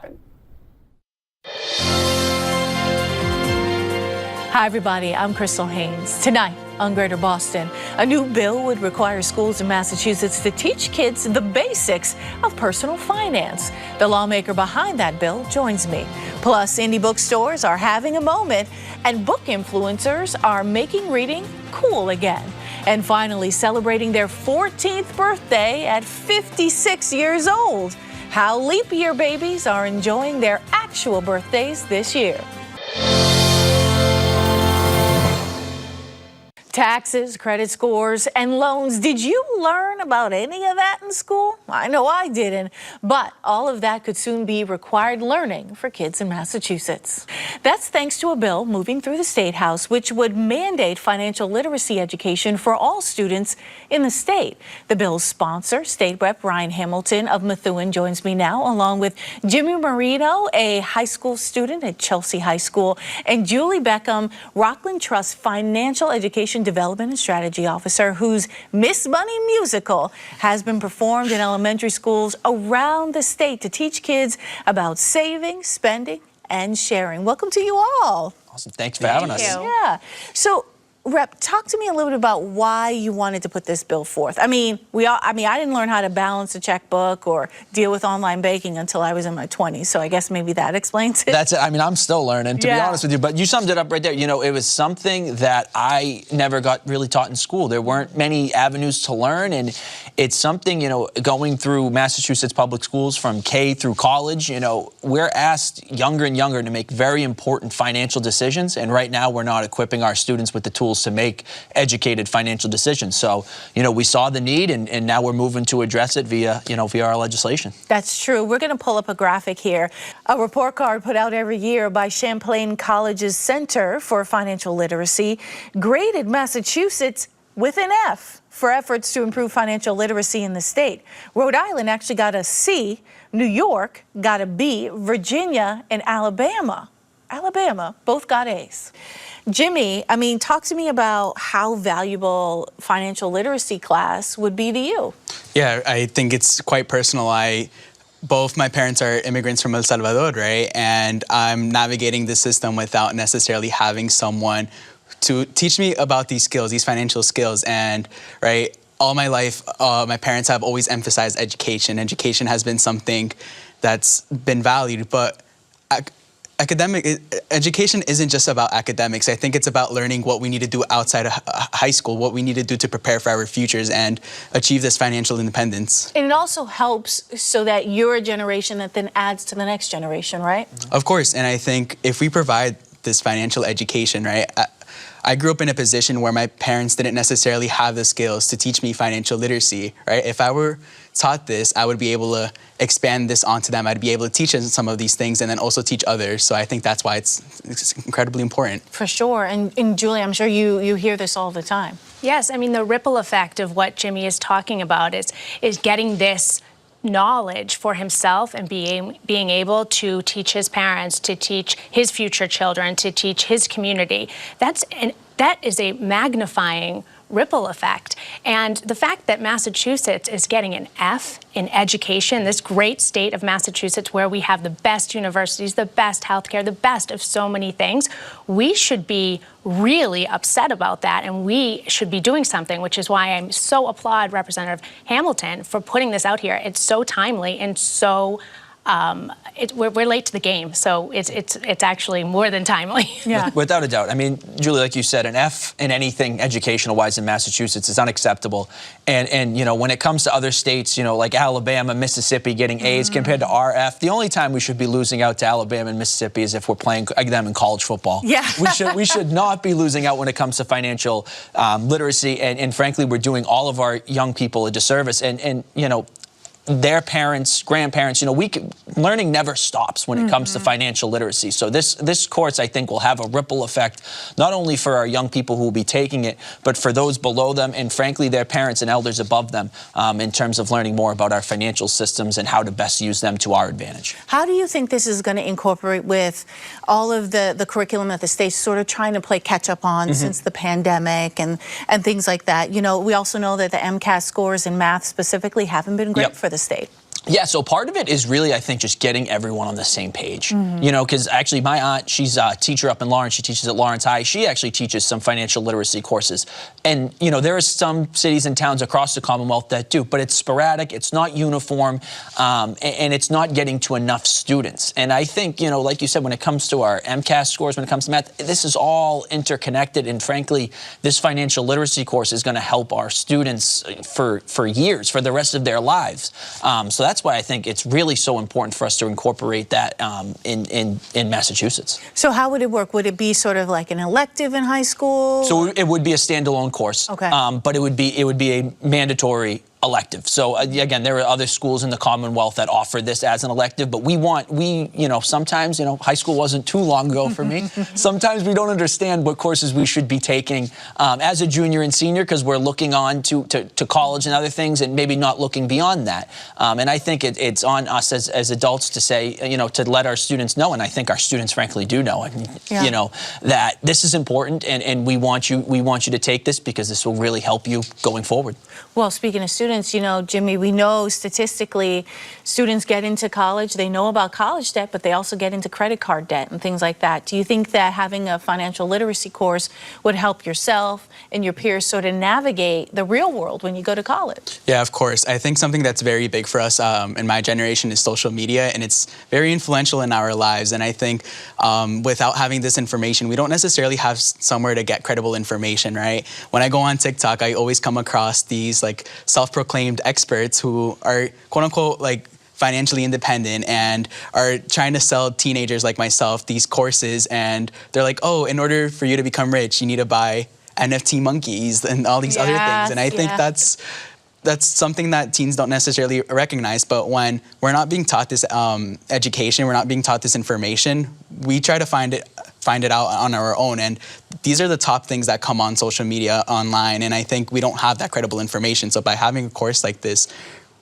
happen. Hi, everybody. I'm Crystal Haynes. Tonight on Greater Boston, a new bill would require schools in Massachusetts to teach kids the basics of personal finance. The lawmaker behind that bill joins me. Plus, indie bookstores are having a moment, and book influencers are making reading cool again. And finally, celebrating their 14th birthday at 56 years old. How leap year babies are enjoying their actual birthdays this year. Taxes, credit scores, and loans. Did you learn about any of that in school? I know I didn't, but all of that could soon be required learning for kids in Massachusetts. That's thanks to a bill moving through the State House, which would mandate financial literacy education for all students in the state. The bill's sponsor, State Rep Ryan Hamilton of Methuen, joins me now, along with Jimmy Merino, a high school student at Chelsea High School, and Julie Beckham, Rockland Trust Financial Education Development and Strategy Officer, whose Miss Bunny musical has been performed in elementary schools around the state to teach kids about saving, spending, and sharing. Welcome to you all. Awesome. Thanks for having us. Yeah. So, Rep, talk to me a little bit about why you wanted to put this bill forth. I mean, I didn't learn how to balance a checkbook or deal with online banking until I was in my 20s. So I guess maybe that explains it. That's it. I mean, I'm still learning, to be honest with you. But you summed it up right there. You know, it was something that I never got really taught in school. There weren't many avenues to learn. And it's something, you know, going through Massachusetts public schools from K through college, you know, we're asked younger and younger to make very important financial decisions. And right now, we're not equipping our students with the tools to make educated financial decisions. So, you know, we saw the need, and now we're moving to address it via our legislation. That's true. We're going to pull up a graphic here. A report card put out every year by Champlain College's Center for Financial Literacy graded Massachusetts with an F for efforts to improve financial literacy in the state. Rhode Island actually got a C, New York got a B, Virginia and Alabama both got A's. Jimmy, I mean, talk to me about how valuable financial literacy class would be to you. Yeah, I think it's quite personal. Both my parents are immigrants from El Salvador, right? And I'm navigating the system without necessarily having someone to teach me about these skills, these financial skills. And, right, all my life, my parents have always emphasized education. Education has been something that's been valued, but education isn't just about academics. I think it's about learning what we need to do outside of high school, what we need to do to prepare for our futures and achieve this financial independence. And it also helps so that you're a generation that then adds to the next generation, right? Of course, and I think if we provide this financial education, right, I grew up in a position where my parents didn't necessarily have the skills to teach me financial literacy, right? If I were taught this, I would be able to expand this onto them. I'd be able to teach them some of these things and then also teach others. So I think that's why it's incredibly important. For sure. And Julie, I'm sure you hear this all the time. Yes, I mean, the ripple effect of what Jimmy is talking about is getting this knowledge for himself and being able to teach his parents, to teach his future children, to teach his community. That is a magnifying ripple effect. And the fact that Massachusetts is getting an F in education, this great state of Massachusetts where we have the best universities, the best healthcare, the best of so many things, we should be really upset about that, and we should be doing something, which is why I'm so applaud Representative Hamilton for putting this out here. It's so timely and so we're late to the game, so it's actually more than timely. Yeah. Without a doubt. I mean, Julie, like you said, an F in anything educational-wise in Massachusetts is unacceptable. And you know, when it comes to other states, you know, like Alabama, Mississippi getting A's compared to our F, the only time we should be losing out to Alabama and Mississippi is if we're playing them in college football. Yeah. we should not be losing out when it comes to financial literacy. And frankly, we're doing all of our young people a disservice. And you know, their parents, grandparents, you know, learning never stops when it comes to financial literacy. So this course, I think, will have a ripple effect, not only for our young people who will be taking it, but for those below them and, frankly, their parents and elders above them in terms of learning more about our financial systems and how to best use them to our advantage. How do you think this is going to incorporate with all of the curriculum that the state's sort of trying to play catch up on since the pandemic and things like that? You know, we also know that the MCAS scores in math specifically haven't been great for the state. Yeah, so part of it is really, I think, just getting everyone on the same page. You know, because actually my aunt, she's a teacher up in Lawrence. She teaches at Lawrence High. She actually teaches some financial literacy courses. And, you know, there are some cities and towns across the Commonwealth that do, but it's sporadic, it's not uniform, and it's not getting to enough students. And I think, you know, like you said, when it comes to our MCAS scores, when it comes to math, this is all interconnected. And frankly, this financial literacy course is going to help our students for years, for the rest of their lives. So that's why I think it's really so important for us to incorporate that in Massachusetts. So how would it work? Would it be sort of like an elective in high school? So it would be a standalone course, okay. But it would be a mandatory elective. So again, there are other schools in the Commonwealth that offer this as an elective, but you know, sometimes, you know, high school wasn't too long ago for me. Sometimes we don't understand what courses we should be taking as a junior and senior because we're looking on to college and other things and maybe not looking beyond that. And I think it's on us as adults to say, you know, to let our students know, and I think our students frankly do know, you know, that this is important and we want you to take this because this will really help you going forward. Well, speaking of students, you know, Jimmy, we know statistically students get into college, they know about college debt, but they also get into credit card debt and things like that. Do you think that having a financial literacy course would help yourself and your peers sort of navigate the real world when you go to college? Yeah, of course. I think something that's very big for us in my generation is social media, and it's very influential in our lives. And I think without having this information, we don't necessarily have somewhere to get credible information, right? When I go on TikTok, I always come across these like self-proclaimed experts who are quote unquote like financially independent and are trying to sell teenagers like myself these courses, and they're like, oh, in order for you to become rich, you need to buy NFT monkeys and all these other things. And I think that's something that teens don't necessarily recognize. But when we're not being taught this education, we're not being taught this information, we try to find it out on our own. And these are the top things that come on social media, online. And I think we don't have that credible information. So by having a course like this,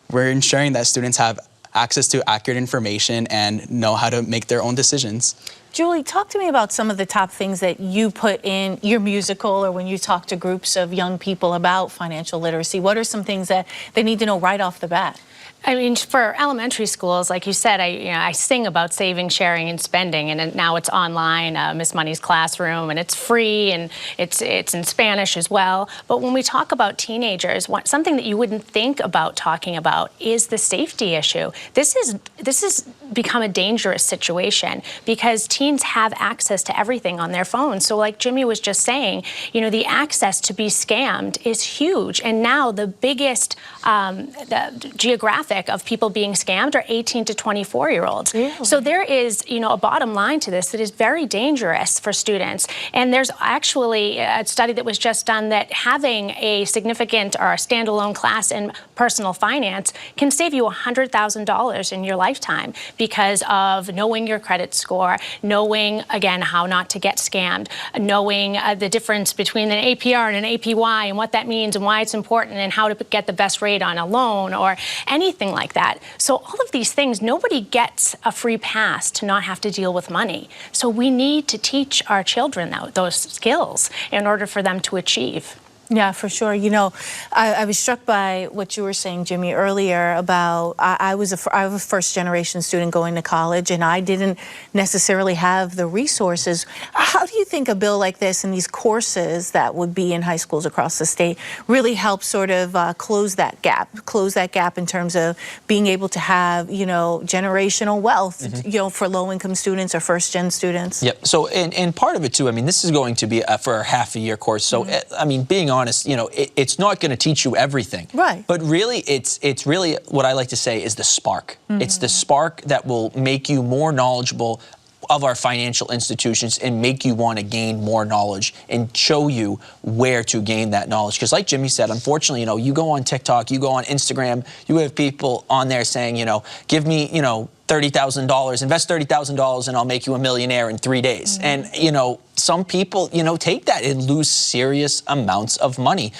we're ensuring that students have access to accurate information and know how to make their own decisions. Julie, talk to me about some of the top things that you put in your musical or when you talk to groups of young people about financial literacy. What are some things that they need to know right off the bat? I mean, for elementary schools, like you said, I sing about saving, sharing, and spending, and now it's online, Miss Money's Classroom, and it's free, and it's in Spanish as well. But when we talk about teenagers, something that you wouldn't think about talking about is the safety issue. This has become a dangerous situation because teens have access to everything on their phones. So like Jimmy was just saying, you know, the access to be scammed is huge, and now the biggest the geographic of people being scammed are 18 to 24-year-olds. Really? So there is, you know, a bottom line to this that is very dangerous for students. And there's actually a study that was just done that having a significant or a standalone class in personal finance can save you $100,000 in your lifetime because of knowing your credit score, knowing, again, how not to get scammed, knowing the difference between an APR and an APY and what that means and why it's important and how to get the best rate on a loan or anything like that. So all of these things, nobody gets a free pass to not have to deal with money. So we need to teach our children those skills in order for them to achieve. Yeah, for sure. You know, I was struck by what you were saying, Jimmy, earlier about I was a first-generation student going to college, and I didn't necessarily have the resources. How do you think a bill like this and these courses that would be in high schools across the state really help sort of close that gap in terms of being able to have, you know, generational wealth, you know, for low-income students or first-gen students? Yep. So, and part of it, too, I mean, this is going to be for a half-a-year course. So, I mean, being honest, you know, it's not going to teach you everything. Right. But really, it's really what I like to say is the spark. It's the spark that will make you more knowledgeable of our financial institutions and make you want to gain more knowledge and show you where to gain that knowledge. Because like Jimmy said, unfortunately, you know, you go on TikTok, you go on Instagram, you have people on there saying, you know, give me, you know, $30,000, invest $30,000 and I'll make you a millionaire in 3 days. And, you know, some people, you know, take that and lose serious amounts of money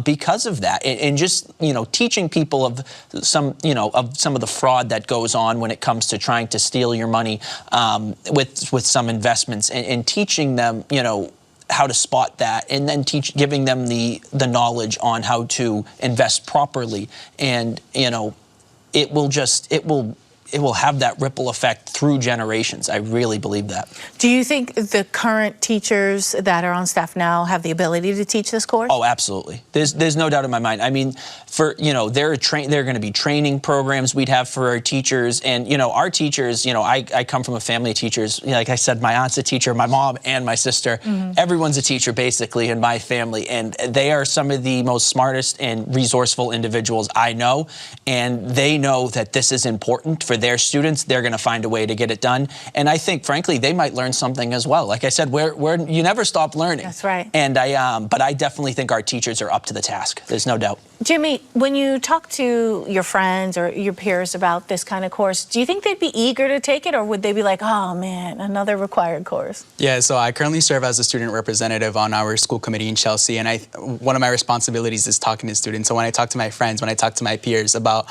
because of that. And just, you know, teaching people of some, you know, of some of the fraud that goes on when it comes to trying to steal your money with some investments and teaching them, you know, how to spot that, and then giving them the knowledge on how to invest properly and, you know, it will have that ripple effect through generations. I really believe that. Do you think the current teachers that are on staff now have the ability to teach this course? Oh, absolutely. There's no doubt in my mind. I mean, there are going to be training programs we'd have for our teachers, and our teachers. I come from a family of teachers. Like I said, my aunt's a teacher, my mom and my sister. Everyone's a teacher basically in my family, and they are some of the most smartest and resourceful individuals I know, and they know that this is important for their students. They're going to find a way to get it done, and I think, frankly, they might learn something as well. Like I said, you never stop learning. That's right. And but I definitely think our teachers are up to the task. There's no doubt. Jimmy, when you talk to your friends or your peers about this kind of course, do you think they'd be eager to take it, or would they be like, oh man, another required course? Yeah, so I currently serve as a student representative on our school committee in Chelsea, and one of my responsibilities is talking to students. So when I talk to my friends, when I talk to my peers about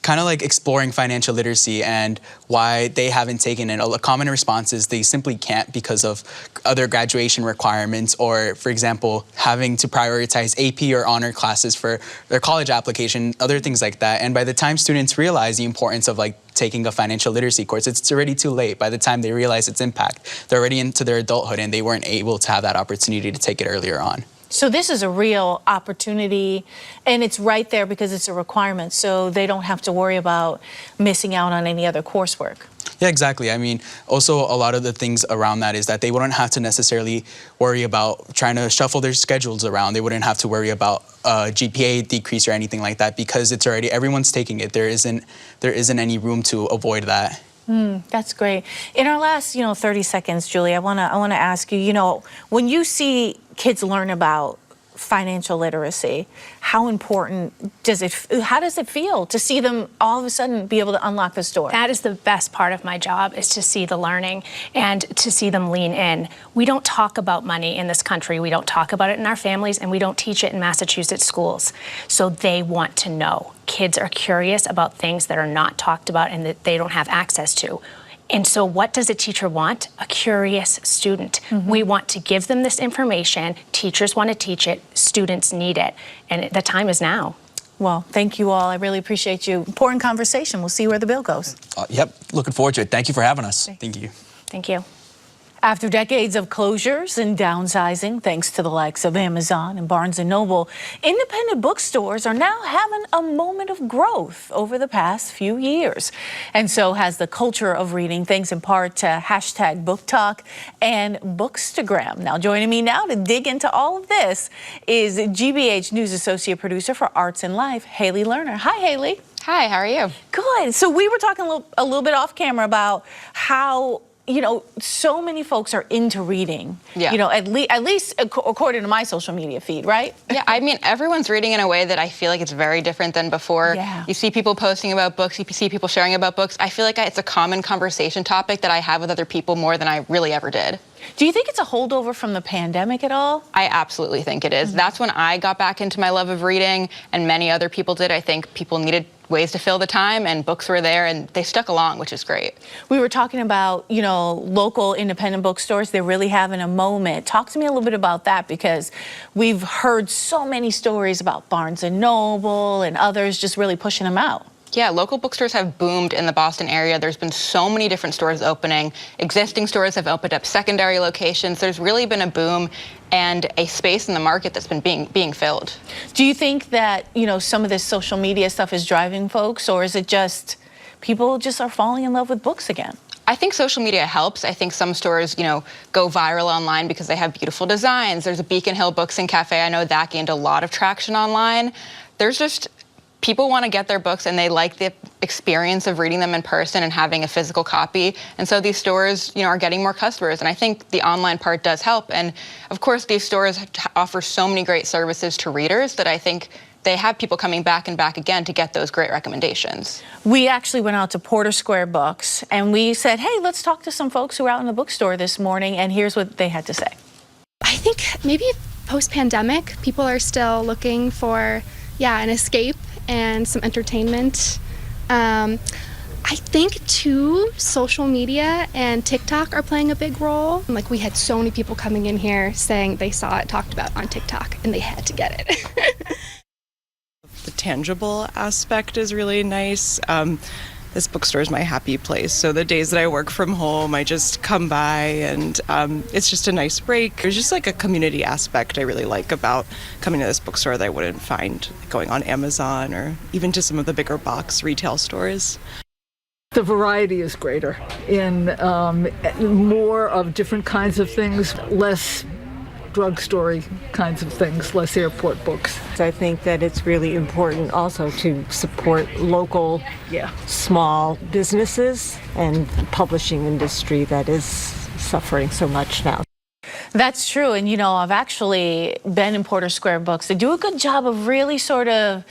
kind of like exploring financial literacy and why they haven't taken it, a common response is they simply can't because of other graduation requirements, or, for example, having to prioritize AP or honor classes for their college application, other things like that. And by the time students realize the importance of taking a financial literacy course, it's already too late. By the time they realize its impact, they're already into their adulthood and they weren't able to have that opportunity to take it earlier on. So this is a real opportunity, and it's right there because it's a requirement, so they don't have to worry about missing out on any other coursework. Yeah, exactly. I mean, also a lot of the things around that is that they wouldn't have to necessarily worry about trying to shuffle their schedules around. They wouldn't have to worry about GPA decrease or anything like that because it's already, everyone's taking it. There isn't any room to avoid that. That's great. In our last, 30 seconds, Julie, I want to ask you, when you see kids learn about financial literacy, how does it feel to see them all of a sudden be able to unlock this door? That is the best part of my job, is to see the learning and to see them lean in. We don't talk about money in this country. We don't talk about it in our families, and we don't teach it in Massachusetts schools. So they want to know. Kids are curious about things that are not talked about and that they don't have access to. And so what does a teacher want? A curious student. We want to give them this information. Teachers want to teach it. Students need it. And the time is now. Well, thank you all. I really appreciate you. Important conversation. We'll see where the bill goes. Yep, looking forward to it. Thank you for having us. Thank you. Thank you. After decades of closures and downsizing, thanks to the likes of Amazon and Barnes & Noble, independent bookstores are now having a moment of growth over the past few years. And so has the culture of reading, thanks in part to #BookTalk and Bookstagram. Now, joining me now to dig into all of this is GBH News Associate Producer for Arts and Life, Haley Lerner. Hi, Haley. Hi, how are you? Good. So we were talking a little bit off camera about how so many folks are into reading, Yeah. At least according to my social media feed, right? Yeah, I mean, everyone's reading in a way that I feel like it's very different than before. Yeah. You see people posting about books, you see people sharing about books. I feel like it's a common conversation topic that I have with other people more than I really ever did. Do you think it's a holdover from the pandemic at all? I absolutely think it is. That's when I got back into my love of reading, and many other people did. I think people needed ways to fill the time, and books were there, and they stuck along, which is great. We were talking about, local independent bookstores. They're really having a moment. Talk to me a little bit about that, because we've heard so many stories about Barnes & Noble and others just really pushing them out. Yeah, local bookstores have boomed in the Boston area. There's been so many different stores opening. Existing stores have opened up secondary locations. There's really been a boom and a space in the market that's been being filled. Do you think that, some of this social media stuff is driving folks, or is it just people just are falling in love with books again? I think social media helps. I think some stores, go viral online because they have beautiful designs. There's a Beacon Hill Books and Cafe. I know that gained a lot of traction online. There's just people want to get their books, and they like the experience of reading them in person and having a physical copy. And so these stores, are getting more customers. And I think the online part does help. And of course, these stores offer so many great services to readers that I think they have people coming back and back again to get those great recommendations. We actually went out to Porter Square Books, and we said, hey, let's talk to some folks who are out in the bookstore this morning. And here's what they had to say. I think maybe post-pandemic, people are still looking for, an escape and some entertainment. I think too, social media and TikTok are playing a big role. Like, we had so many people coming in here saying they saw it talked about on TikTok and they had to get it. the tangible aspect is really nice. This bookstore is my happy place. So the days that I work from home, I just come by and it's just a nice break. There's just like a community aspect I really like about coming to this bookstore that I wouldn't find going on Amazon or even to some of the bigger box retail stores. The variety is greater in more of different kinds of things, less drugstore kinds of things, less airport books. I think that it's really important also to support local, small businesses and publishing industry that is suffering so much now. That's true. And, you know, I've actually been in Porter Square Books. They do a good job of really sort of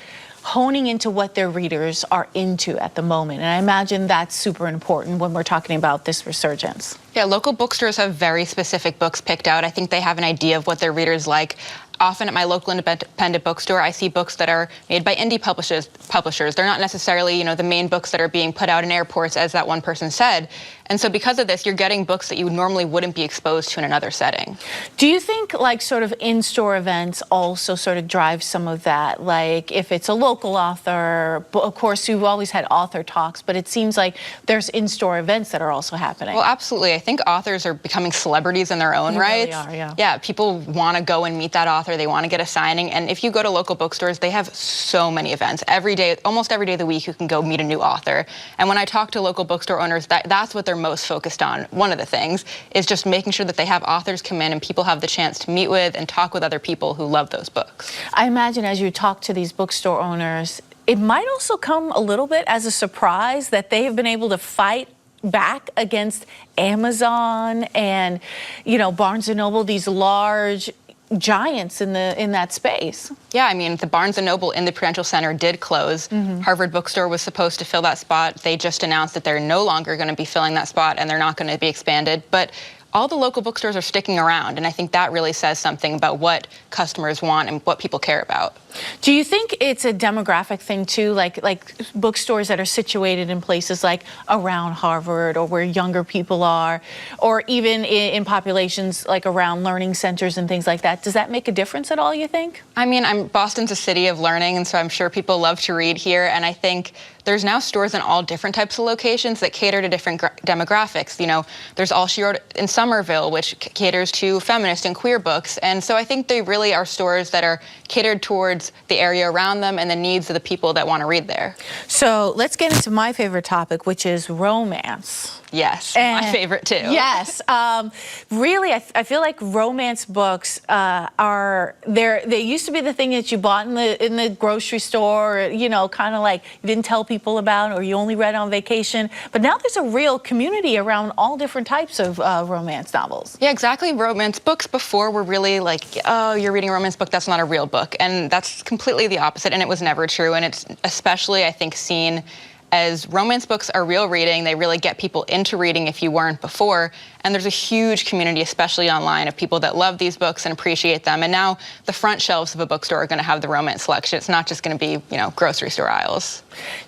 honing into what their readers are into at the moment. And I imagine that's super important when we're talking about this resurgence. Yeah, local bookstores have very specific books picked out. I think they have an idea of what their readers like. Often at my local independent bookstore, I see books that are made by indie publishers. They're not necessarily, you know, the main books that are being put out in airports, as that one person said. And so because of this, you're getting books that you normally wouldn't be exposed to in another setting. Do you think like sort of in-store events also sort of drive some of that? Like if it's a local author, of course you've always had author talks, but it seems like there's in-store events that are also happening. Well, absolutely. I think authors are becoming celebrities in their own right. They really are, Yeah, people want to go and meet that author. They want to get a signing. And if you go to local bookstores, they have so many events. Every day, almost every day of the week, you can go meet a new author. And when I talk to local bookstore owners, that's what they're most focused on. One of the things is just making sure that they have authors come in and people have the chance to meet with and talk with other people who love those books. I imagine as you talk to these bookstore owners, it might also come a little bit as a surprise that they have been able to fight back against Amazon and, you know, Barnes & Noble, these large giants in that space. Yeah, I mean, the Barnes & Noble in the Prudential Center did close. Harvard Bookstore was supposed to fill that spot. They just announced that they're no longer going to be filling that spot and they're not going to be expanded. But all the local bookstores are sticking around, and I think that really says something about what customers want and what people care about. Do you think it's a demographic thing too, like bookstores that are situated in places like around Harvard or where younger people are, or even in populations like around learning centers and things like that? Does that make a difference at all, you think? I mean, Boston's a city of learning, and so I'm sure people love to read here, and I think there's now stores in all different types of locations that cater to different demographics. You know, there's All She Wrote in Somerville, which caters to feminist and queer books, and so I think they really are stores that are catered towards the area around them and the needs of the people that want to read there. So let's get into my favorite topic, which is romance. Yes, my favorite too. Yes, really, I feel like romance books they used to be the thing that you bought in the grocery store, you know, kind of like you didn't tell people about or you only read on vacation. But now there's a real community around all different types of romance novels. Yeah, exactly. Romance books before were really like, oh, you're reading a romance book, that's not a real book. And that's completely the opposite, and it was never true. And it's especially, I think, seen as romance books are real reading. They really get people into reading if you weren't before. And there's a huge community, especially online, of people that love these books and appreciate them. And now the front shelves of a bookstore are going to have the romance selection. It's not just going to be, you know, grocery store aisles.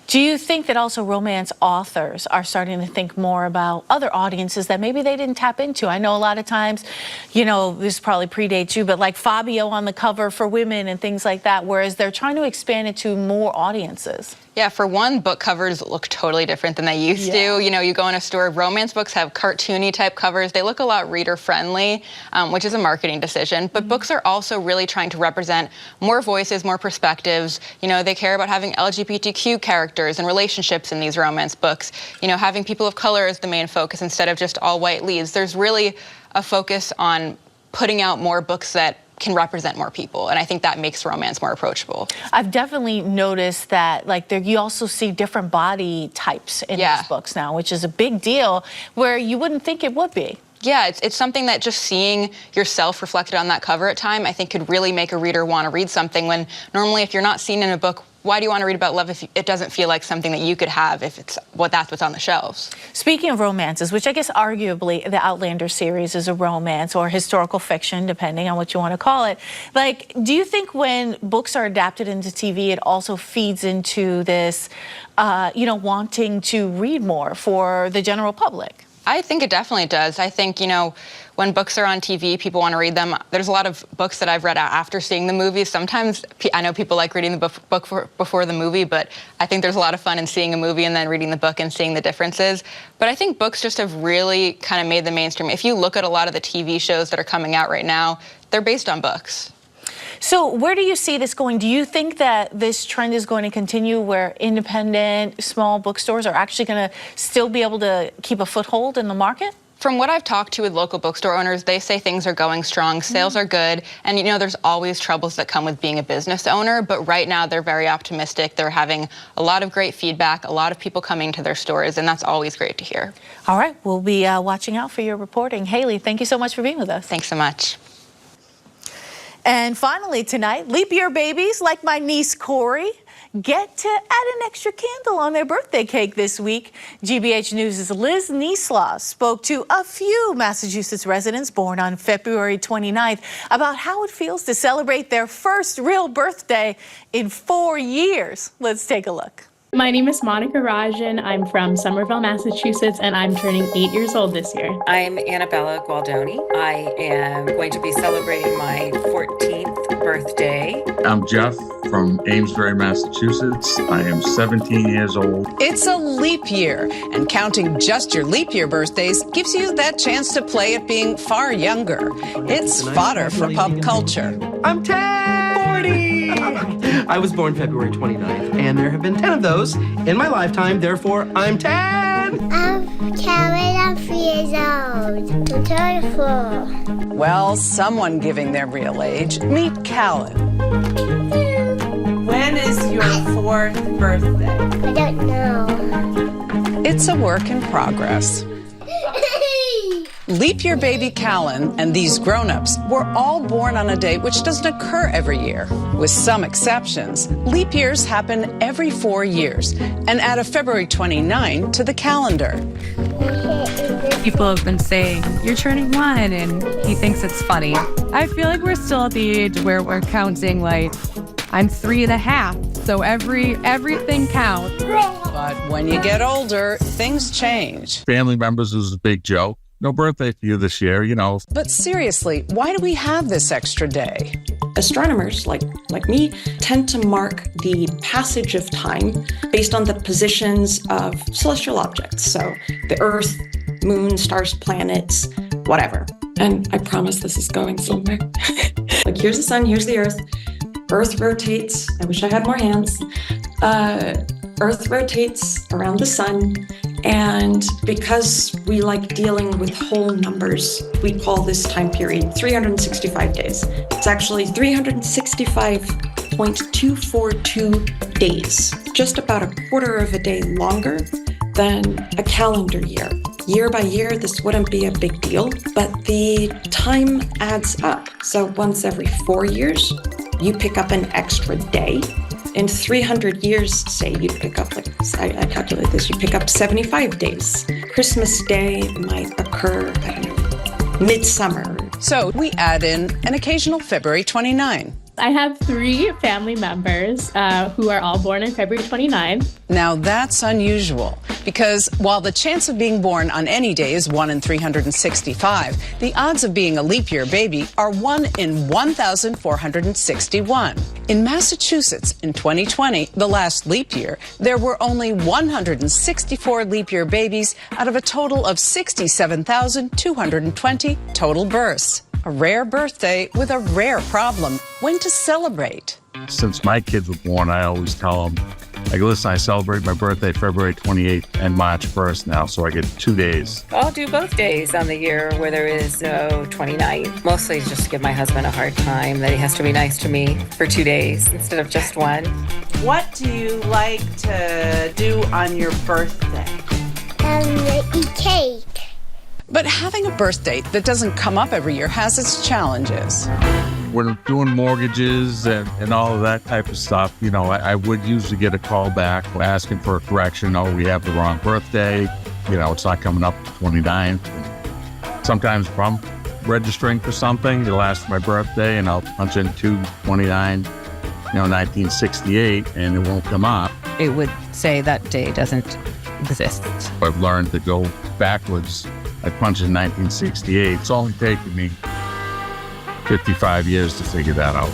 Do you think that also romance authors are starting to think more about other audiences that maybe they didn't tap into? I know a lot of times, you know, this probably predates you, but like Fabio on the cover for women and things like that, whereas they're trying to expand it to more audiences. Yeah, for one, book covers look totally different than they used to. You know, you go in a store, romance books have cartoony type covers. They look a lot reader friendly, which is a marketing decision. But books are also really trying to represent more voices, more perspectives. You know, they care about having LGBTQ characters and relationships in these romance books. You know, having people of color as the main focus instead of just all white leads. There's really a focus on putting out more books that can represent more people, and I think that makes romance more approachable. I've definitely noticed that, like, you also see different body types in these books now, which is a big deal, where you wouldn't think it would be. Yeah, it's something that just seeing yourself reflected on that cover at time, I think could really make a reader want to read something, when normally if you're not seen in a book, why do you want to read about love if it doesn't feel like something that you could have if that's what's on the shelves? Speaking of romances, which I guess arguably the Outlander series is a romance or historical fiction, depending on what you want to call it. Like, do you think when books are adapted into TV, it also feeds into this, you know, wanting to read more for the general public? I think it definitely does. I think, when books are on TV, people want to read them. There's a lot of books that I've read after seeing the movie. Sometimes I know people like reading the book before the movie, but I think there's a lot of fun in seeing a movie and then reading the book and seeing the differences. But I think books just have really kind of made the mainstream. If you look at a lot of the TV shows that are coming out right now, they're based on books. So where do you see this going? Do you think that this trend is going to continue where independent, small bookstores are actually going to still be able to keep a foothold in the market? From what I've talked to with local bookstore owners, they say things are going strong, sales are good, and there's always troubles that come with being a business owner, but right now they're very optimistic. They're having a lot of great feedback, a lot of people coming to their stores, and that's always great to hear. All right, we'll be watching out for your reporting. Haley, thank you so much for being with us. Thanks so much. And finally tonight, leap year babies like my niece Corey get to add an extra candle on their birthday cake this week. GBH News' Liz Nieslaw spoke to a few Massachusetts residents born on February 29th about how it feels to celebrate their first real birthday in 4 years. Let's take a look. My name is Monica Rajan. I'm from Somerville, Massachusetts, and I'm turning 8 years old this year. I'm Annabella Gualdoni. I am going to be celebrating my 14th birthday. I'm Jeff from Amesbury, Massachusetts. I am 17 years old. It's a leap year, and counting just your leap year birthdays gives you that chance to play at being far younger. It's fodder for pop culture. I'm 10! 40! I was born February 29th, and there have been 10 of those in my lifetime, therefore I'm 10! I'm Karen, I'm 3 years old. I'm 34. Well, someone giving their real age. Meet Callan. When is your 4th birthday? I don't know. It's a work in progress. Leap year baby Callan and these grown-ups were all born on a date which doesn't occur every year. With some exceptions, leap years happen every 4 years and add a February 29 to the calendar. People have been saying, you're turning 1, and he thinks it's funny. I feel like we're still at the age where we're counting like, I'm 3.5, so everything counts. But when you get older, things change. Family members is a big joke. No birthday for you this year, But seriously, why do we have this extra day? Astronomers like me tend to mark the passage of time based on the positions of celestial objects. So the Earth, moon, stars, planets, whatever. And I promise this is going somewhere. Like here's the sun, here's the Earth. Earth rotates. I wish I had more hands. Earth rotates around the sun. And because we like dealing with whole numbers, we call this time period 365 days. It's actually 365.242 days, just about a quarter of a day longer than a calendar year. Year by year, this wouldn't be a big deal, but the time adds up. So once every 4 years, you pick up an extra day. In 300 years, say you pick up, I calculate this, you pick up 75 days. Christmas Day might occur, midsummer. So we add in an occasional February 29. I have 3 family members who are all born on February 29th. Now that's unusual because while the chance of being born on any day is 1 in 365, the odds of being a leap year baby are 1 in 1,461. In Massachusetts in 2020, the last leap year, there were only 164 leap year babies out of a total of 67,220 total births. A rare birthday with a rare problem. When to celebrate? Since my kids were born, I always tell them, listen, I celebrate my birthday February 28th and March 1st now, so I get 2 days. I'll do both days on the year where there is 29. Mostly just to give my husband a hard time that he has to be nice to me for 2 days instead of just 1. What do you like to do on your birthday? Eat cake. But having a birthday that doesn't come up every year has its challenges. When doing mortgages and all of that type of stuff, I would usually get a call back asking for a correction. Oh, we have the wrong birthday. It's not coming up to 29th. Sometimes if I'm registering for something, it'll ask for my birthday and I'll punch in 2/29, 1968, and it won't come up. It would say that day doesn't exist. I've learned to go backwards I punched in 1968. It's only taken me 55 years to figure that out.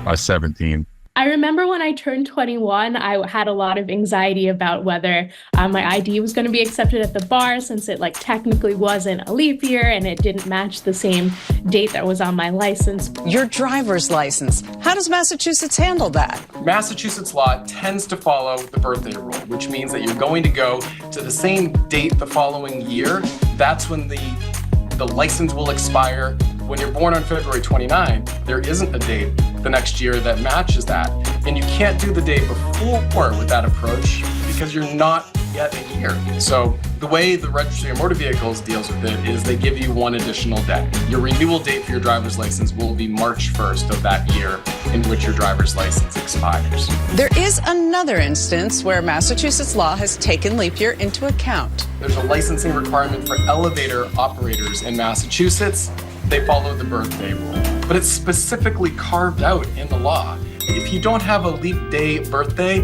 I was 17. I remember when I turned 21, I had a lot of anxiety about whether my ID was going to be accepted at the bar, since it technically wasn't a leap year and it didn't match the same date that was on my license. Your driver's license. How does Massachusetts handle that? Massachusetts law tends to follow the birthday rule, which means that you're going to go to the same date the following year. That's when the license will expire. When you're born on February 29, there isn't a date the next year that matches that. And you can't do the day before with that approach because you're not yet a year. So the way the Registry of Motor Vehicles deals with it is they give you one additional day. Your renewal date for your driver's license will be March 1st of that year in which your driver's license expires. There is another instance where Massachusetts law has taken leap year into account. There's a licensing requirement for elevator operators in Massachusetts. They follow the birthday rule, but it's specifically carved out in the law. If you don't have a leap day birthday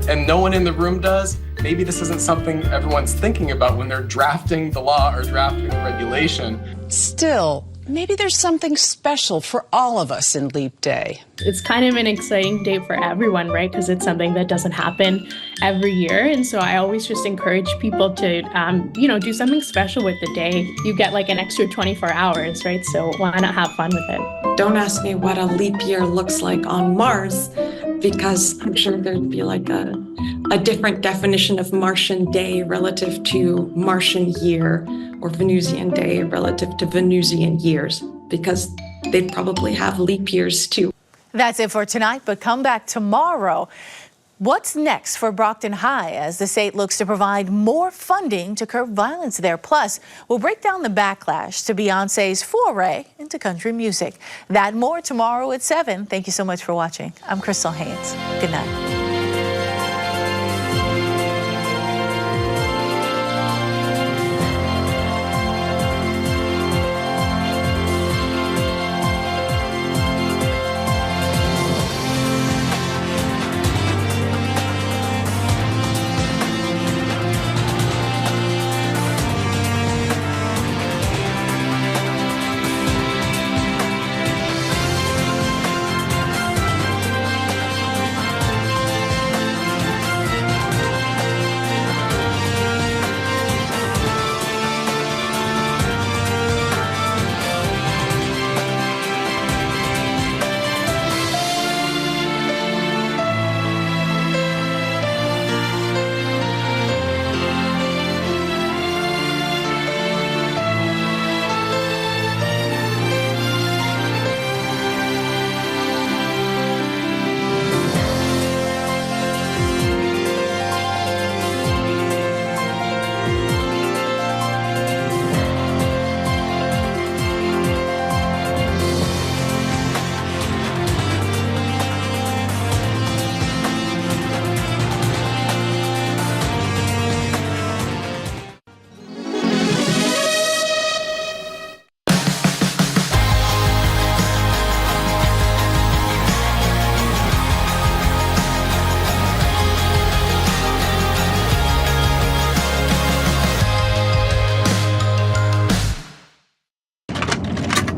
and no one in the room does, maybe this isn't something everyone's thinking about when they're drafting the law or drafting the regulation. Still, maybe there's something special for all of us in Leap Day. It's kind of an exciting day for everyone, right? Because it's something that doesn't happen every year. And so I always just encourage people to, do something special with the day. You get an extra 24 hours, right? So why not have fun with it? Don't ask me what a leap year looks like on Mars, because I'm sure there'd be a different definition of Martian day relative to Martian year, or Venusian day relative to Venusian years, because they'd probably have leap years too. That's it for tonight, but come back tomorrow. What's next for Brockton High as the state looks to provide more funding to curb violence there? Plus, we'll break down the backlash to Beyonce's foray into country music. That and more tomorrow at 7. Thank you so much for watching. I'm Crystal Haynes. Good night.